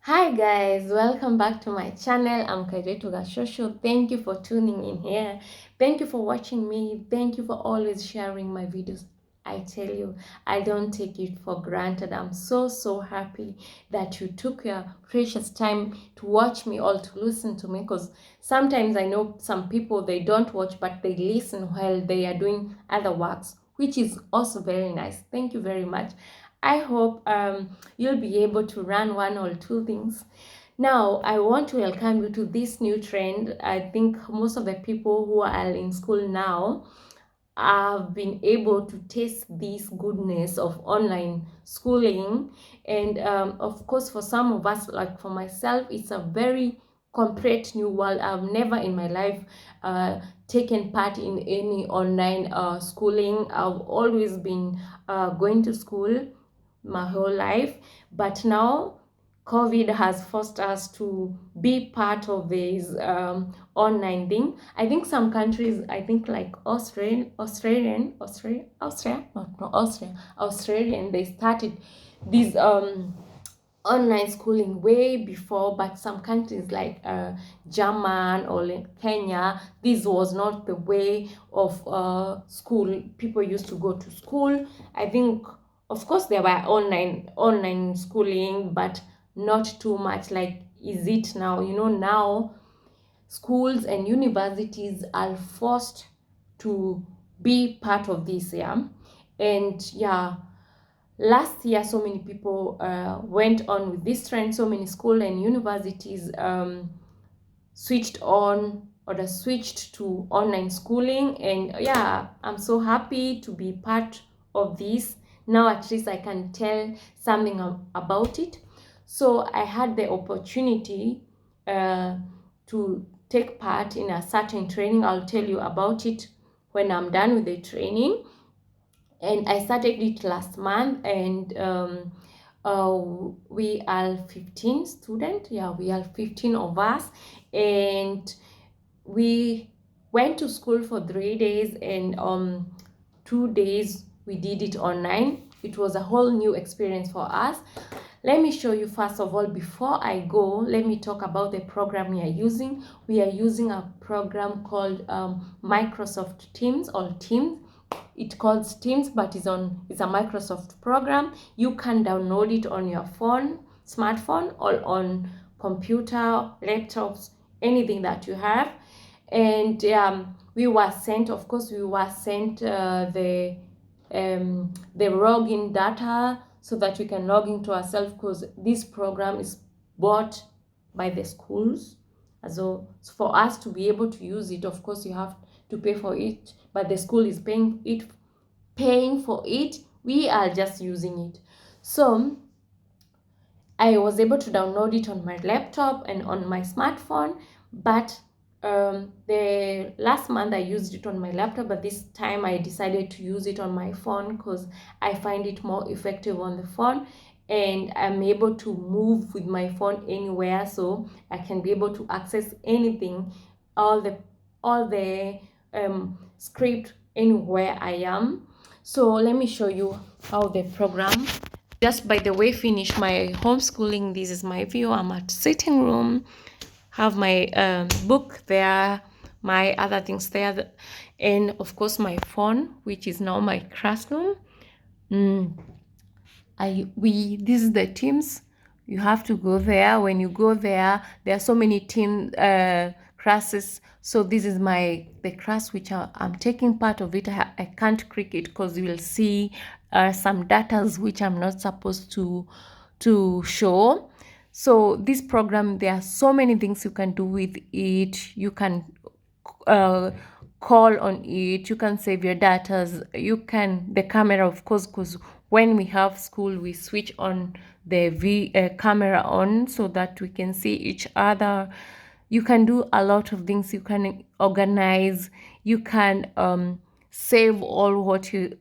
Hi guys, welcome back to my channel. I'm Kairetu Gashosho. Thank you for tuning in here. Thank you for watching me. Thank you for always sharing my videos. I tell you, I don't take it for granted. I'm so happy that you took your precious time to watch me or to listen to me, because sometimes I know some people, they don't watch but they listen while they are doing other works, which is also very nice. Thank you very much. I hope you'll be able to run one or two things. Now, I want to welcome you to this new trend. I think most of the people who are in school now have been able to taste this goodness of online schooling. And of course, for some of us, like for myself, it's a very complete new world. I've never in my life taken part in any online schooling. I've always been going to school my whole life, but now COVID has forced us to be part of this online thing. I think some countries, I think like Australian, they started this online schooling way before, but some countries like German or like Kenya, this was not the way of school. People used to go to school. I think, of course, there were online schooling, but not too much like is it now. Now schools and universities are forced to be part of this, yeah. And yeah, last year so many people went on with this trend. So many school and universities switched on or they switched to online schooling, and yeah, I'm so happy to be part of this. Now at least I can tell something about it. So I had the opportunity to take part in a certain training. I'll tell you about it when I'm done with the training. And I started it last month, and we are 15 students. Yeah, we are 15 of us, and we went to school for 3 days, and 2 days we did it online. It was a whole new experience for us. Let me show you first of all. Before I go, let me talk about the program we are using. We are using a program called Microsoft Teams, or Teams. It calls Teams, but it's a Microsoft program. You can download it on your phone, smartphone, or on computer, laptops, anything that you have. And we were sent, of course, the login data so that we can log into ourselves, because this program is bought by the schools. So for us to be able to use it, of course, you have to pay for it, but the school is paying for it. We are just using it. So I was able to download it on my laptop and on my smartphone, but the last month I used it on my laptop, but this time I decided to use it on my phone because I find it more effective on the phone, and I'm able to move with my phone anywhere, so I can be able to access anything, all the script anywhere I am. So let me show you how the program. Just by the way, finish my homeschooling. This is my view. I'm at sitting room, have my book there, my other things there, and of course my phone, which is now my classroom. This is the Teams. You have to go there. When you go there, there are so many team classes. So this is the class which I'm taking part of it. I can't click it because you will see some datas which I'm not supposed to show. So this program, there are so many things you can do with it. You can call on it, you can save your data, the camera, of course, because when we have school we switch on the camera on so that we can see each other. You can do a lot of things. You can organize, you can save all what you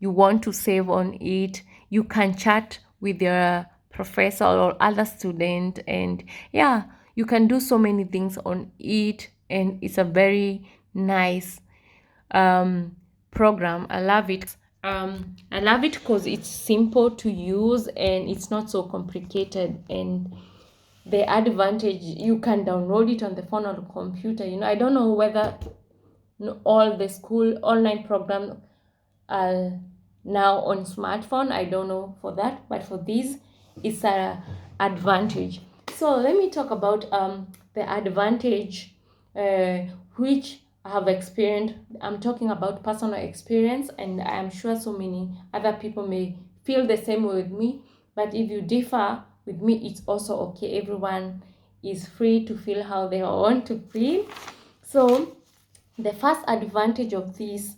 want to save on it. You can chat with your professor or other student, and yeah, you can do so many things on it, and it's a very nice program. I love it. I love it because it's simple to use and it's not so complicated. And the advantage, you can download it on the phone or the computer. I don't know whether all the school online programs are now on smartphone. I don't know for that, but for this, it's a advantage. So let me talk about the advantage uh, which I have experienced. I'm talking about personal experience, and I am sure so many other people may feel the same way with me. But if you differ with me, it's also okay. Everyone is free to feel how they want to feel. So the first advantage of this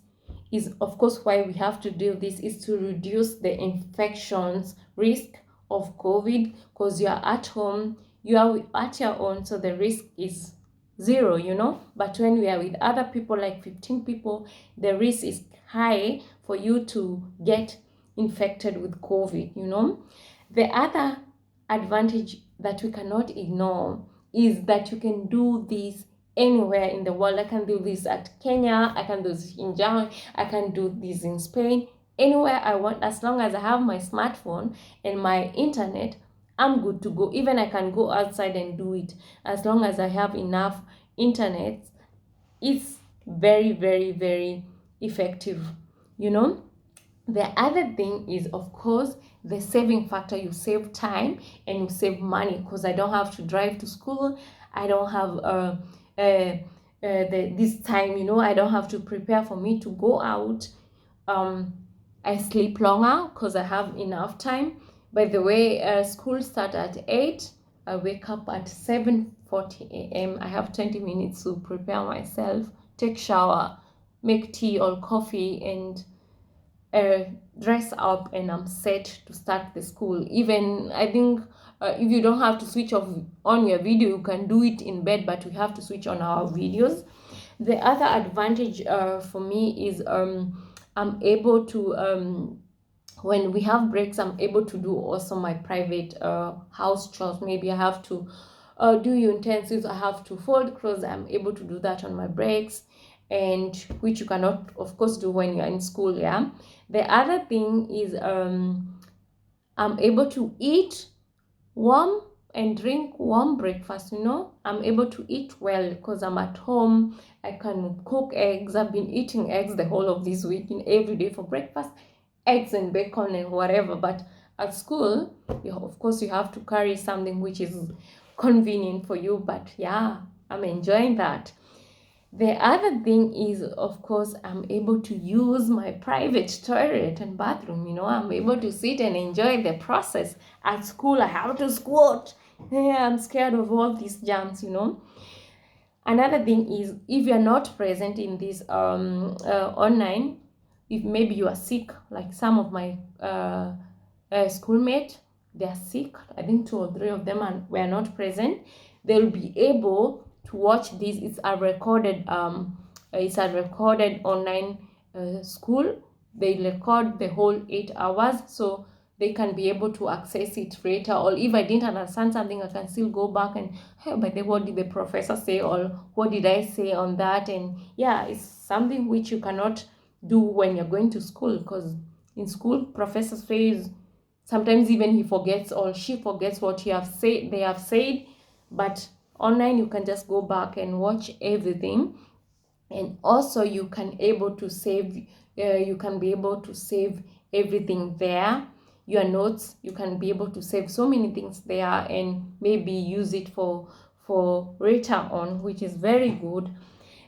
is, of course, why we have to do this is to reduce the infections risk of COVID, because you are at home, you are at your own, so the risk is zero. But when we are with other people, like 15 people, the risk is high for you to get infected with COVID. The other advantage that we cannot ignore is that you can do this anywhere in the world. I can do this at Kenya, I can do this in Germany, I can do this in Spain, anywhere I want. As long as I have my smartphone and my internet, I'm good to go. Even I can go outside and do it. As long as I have enough internet, it's very, very, very effective. you know the other thing is, of course, the saving factor. You save time and you save money, because I don't have to drive to school. I don't have this time. I don't have to prepare for me to go out. um I sleep longer because I have enough time. By the way, school start at 8. I wake up at 7:40 a.m. I have 20 minutes to prepare myself, take shower, make tea or coffee, and uh, dress up, and I'm set to start the school. Even I think if you don't have to switch off on your video, you can do it in bed, but we have to switch on our videos. The other advantage for me is I'm able to when we have breaks, I'm able to do also my private house chores. Maybe I have to do utensils, I have to fold clothes. I'm able to do that on my breaks, and which you cannot, of course, do when you're in school. Yeah. The other thing is I'm able to eat warm and drink warm breakfast. I'm able to eat well because I'm at home. I can cook eggs. I've been eating eggs the whole of this week, every day for breakfast, eggs and bacon and whatever. But at school, of course, you have to carry something which is convenient for you. But yeah, I'm enjoying that. The other thing is, of course, I'm able to use my private toilet and bathroom. I'm able to sit and enjoy the process. At school, I have to squat. Yeah, I'm scared of all these germs. Another thing is, if you're not present in this online, if maybe you are sick, like some of my schoolmates, they are sick. I think 2 or 3 of them were not present. They'll be able to watch this. It's a recorded online school. They record the whole 8 hours, so they can be able to access it later. Or if I didn't understand something, I can still go back and, hey, by the way, what did the professor say, or what did I say on that? And yeah, it's something which you cannot do when you're going to school, because in school, professor says, sometimes even he forgets or she forgets what they have said. But online, you can just go back and watch everything. And also you can be able to save everything there. Your notes, you can be able to save so many things there, and maybe use it for later on, which is very good.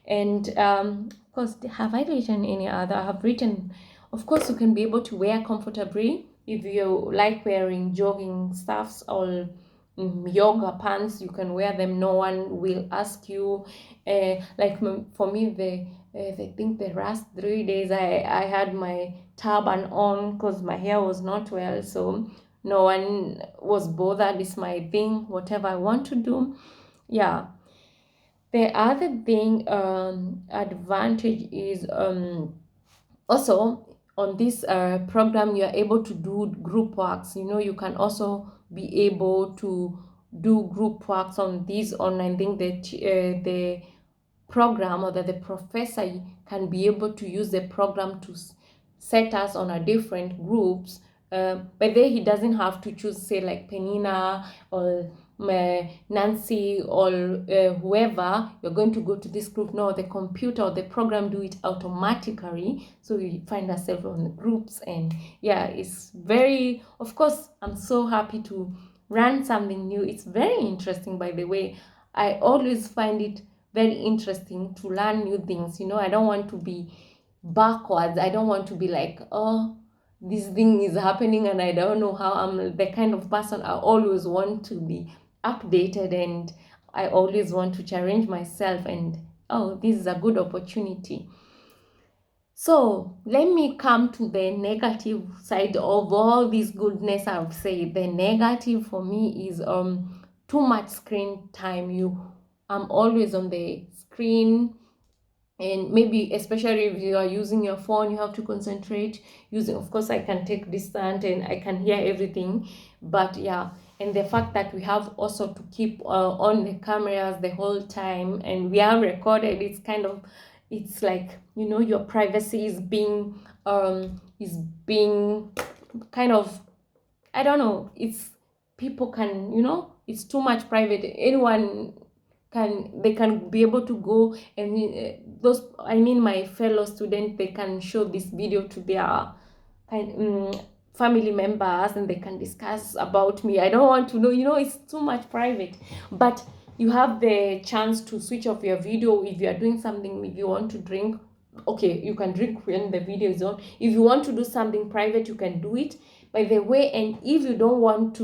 And of course, have I written any other? I have written, of course, you can be able to wear comfortably. If you like wearing jogging stuffs or yoga pants, you can wear them. No one will ask you. Like for me, they think the last 3 days I had my turban on because my hair was not well, so no one was bothered. It's my thing, whatever I want to do. Yeah. The other thing, advantage is also on this program, you are able to do group works. You can also be able to do group works on this online thing, that the program, or that the professor can be able to use the program to set us on a different groups. But then he doesn't have to choose, say, like Penina or Nancy or whoever, you're going to go to this group. No, the computer or the program do it automatically. So we find ourselves on the groups, and yeah, it's very, of course, I'm so happy to run something new. It's very interesting, by the way. I always find it very interesting to learn new things. I don't want to be backwards. I don't want to be like, oh, this thing is happening and I don't know how. I'm the kind of person, I always want to be updated, and I always want to challenge myself, and oh, this is a good opportunity. So let me come to the negative side of all this goodness I've said. The negative for me is too much screen time. I'm always on the screen, and maybe especially if you are using your phone, you have to concentrate using, of course I can take distance and I can hear everything, but yeah, and the fact that we have also to keep on the cameras the whole time, and we are recorded, it's like, your privacy is being kind of, I don't know, it's, people can, it's too much private. Anyone they can be able to go, and my fellow students, they can show this video to their family members, and they can discuss about me. I don't want to know, it's too much private. But you have the chance to switch off your video if you are doing something. If you want to drink, okay, you can drink when the video is on. If you want to do something private, you can do it, by the way. And if you don't want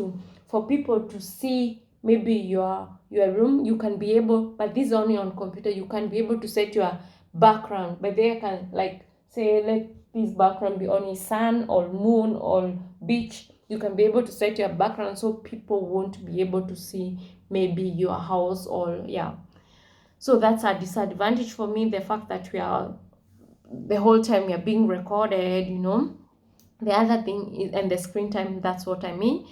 for people to see maybe your room, you can be able, but this is only on computer, you can be able to set your background. But they can, like, say, let this background be only sun or moon or beach. You can be able to set your background so people won't be able to see maybe your house, or yeah. So that's a disadvantage for me, the fact that we are the whole time we are being recorded. The other thing is, and the screen time, that's what I mean.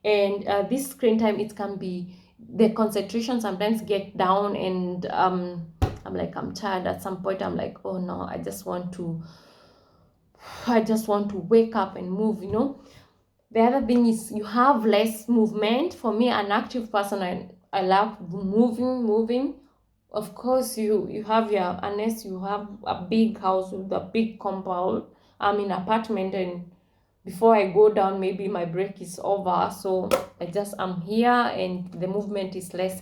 And this screen time, it can be, the concentration sometimes get down, and I'm like, I'm tired at some point. I'm like, oh no, I just want to wake up and move. The other thing is, you have less movement. For me, an active person, I love moving. Of course, you have unless you have a big house with a big compound, I'm in apartment, and before I go down, maybe my break is over, so I'm here, and the movement is less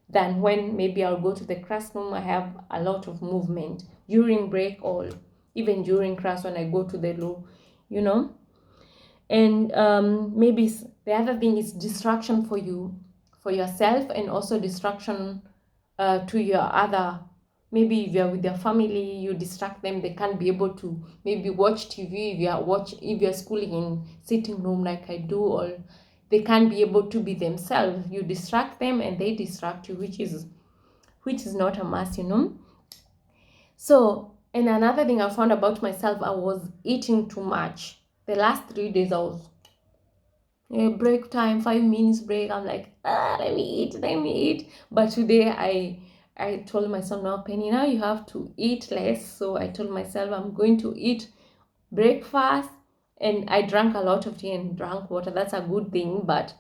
than when maybe I'll go to the classroom. I have a lot of movement during break, or even during class when I go to the loo, and maybe the other thing is distraction for yourself, and also distraction to your other. Maybe if you're with your family, you distract them. They can't be able to maybe watch TV if you're schooling in sitting room like I do, or they can't be able to be themselves. You distract them and they distract you, which is not a must. So, and another thing I found about myself, I was eating too much. The last 3 days I was break time, 5 minutes break, I'm like, let me eat. But today I told myself, now Penny, now you have to eat less. So I told myself I'm going to eat breakfast, and I drank a lot of tea and drank water. That's a good thing. But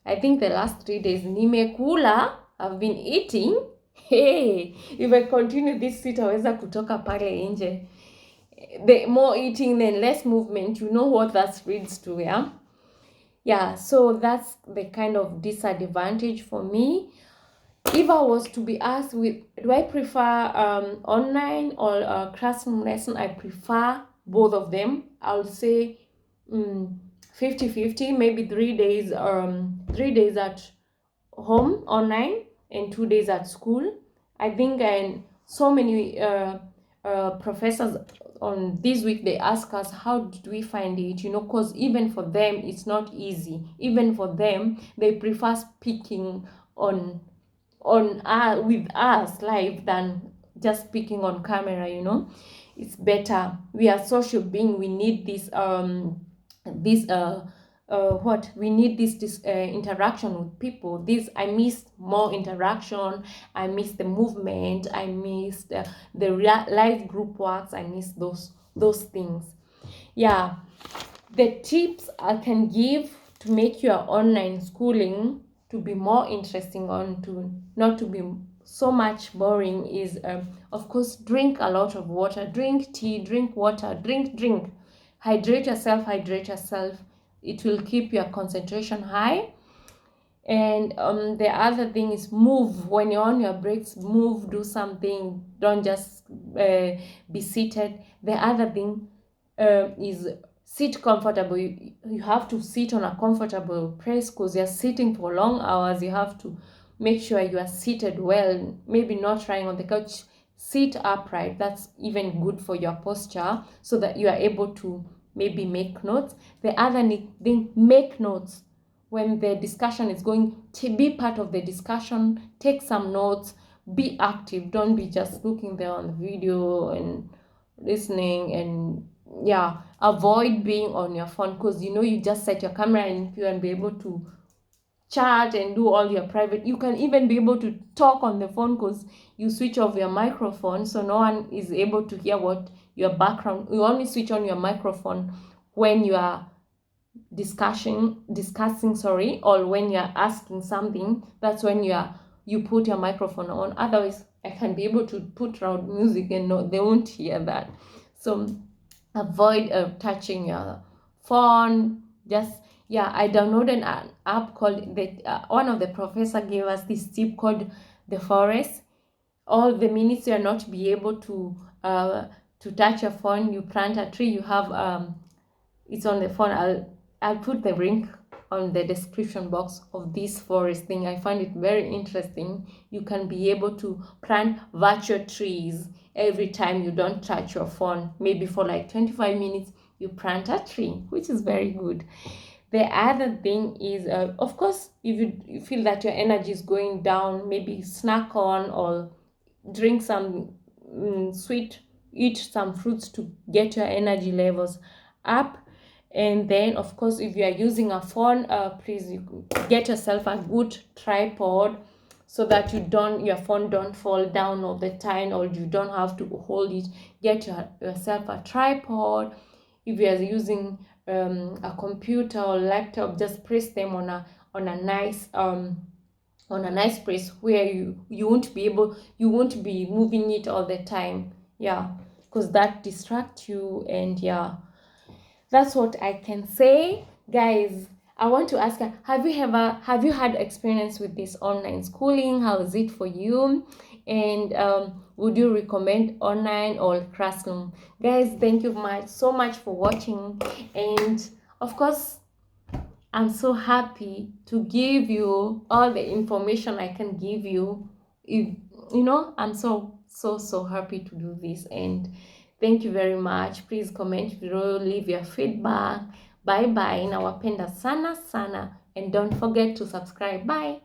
I think the last 3 days, nimekula, I've been eating. Hey, if I continue this, sitaweza kutoka pale nje. The more eating, then less movement. You know what that leads to, yeah? Yeah, so that's the kind of disadvantage for me. If I was to be asked, do I prefer online or classroom lesson, I prefer both of them. I'll say 50-50, maybe 3 days 3 days at home online and 2 days at school. I think, and so many professors on this week, they ask us, how did we find it? Because even for them, it's not easy. Even for them, they prefer speaking on with us live than just speaking on camera. It's better. We are social being. We need this we need this interaction with people. I miss more interaction. I miss the movement. I miss the live group works. I miss those things. yeah, the tips I can give to make your online schooling to be more interesting, on to not to be so much boring, is of course, drink a lot of water. Drink tea, drink water, drink. Hydrate yourself, it will keep your concentration high. And the other thing is move. When you're on your breaks, move, do something. Don't just be seated. The other thing is sit comfortable. You have to sit on a comfortable place, because you're sitting for long hours. You have to make sure you are seated well, maybe not lying on the couch. Sit upright. That's even good for your posture, so that you are able to maybe make notes. The other thing, make notes. When the discussion is going, to be part of the discussion, take some notes, be active. Don't be just looking there on the video and listening. And yeah, avoid being on your phone, because you just set your camera and you can be able to chat and do all your private. You can even be able to talk on the phone, because you switch off your microphone, so no one is able to hear what your background. You only switch on your microphone when you are discussing, or when you're asking something. That's when you put your microphone on. Otherwise, I can be able to put loud music and no, they won't hear that. So avoid touching your phone. Just, yeah, I downloaded an app called one of the professor gave us this tip called the forest. All the minutes you're not be able to touch your phone, you plant a tree. You have it's on the phone. I'll put the link on the description box of this forest thing. I find it very interesting. You can be able to plant virtual trees every time you don't touch your phone. Maybe for like 25 minutes, you plant a tree, which is very good. The other thing is, of course, if you feel that your energy is going down, maybe snack on, or drink some sweet, eat some fruits to get your energy levels up. And then, of course, if you are using a phone, please get yourself a good tripod, so that your phone don't fall down all the time, or you don't have to hold it. Get yourself a tripod. If you are using a computer or laptop, just press them on a nice place where you won't be moving it all the time. Yeah, because that distracts you. And yeah, that's what I can say. Guys, I want to ask, have you had experience with this online schooling? How is it for you? And would you recommend online or classroom? Guys, thank you so much for watching. And of course, I'm so happy to give you all the information I can give you. I'm so happy to do this. And thank you very much. Please comment below, leave your feedback. Bye bye. Nawapenda sana sana. And don't forget to subscribe. Bye.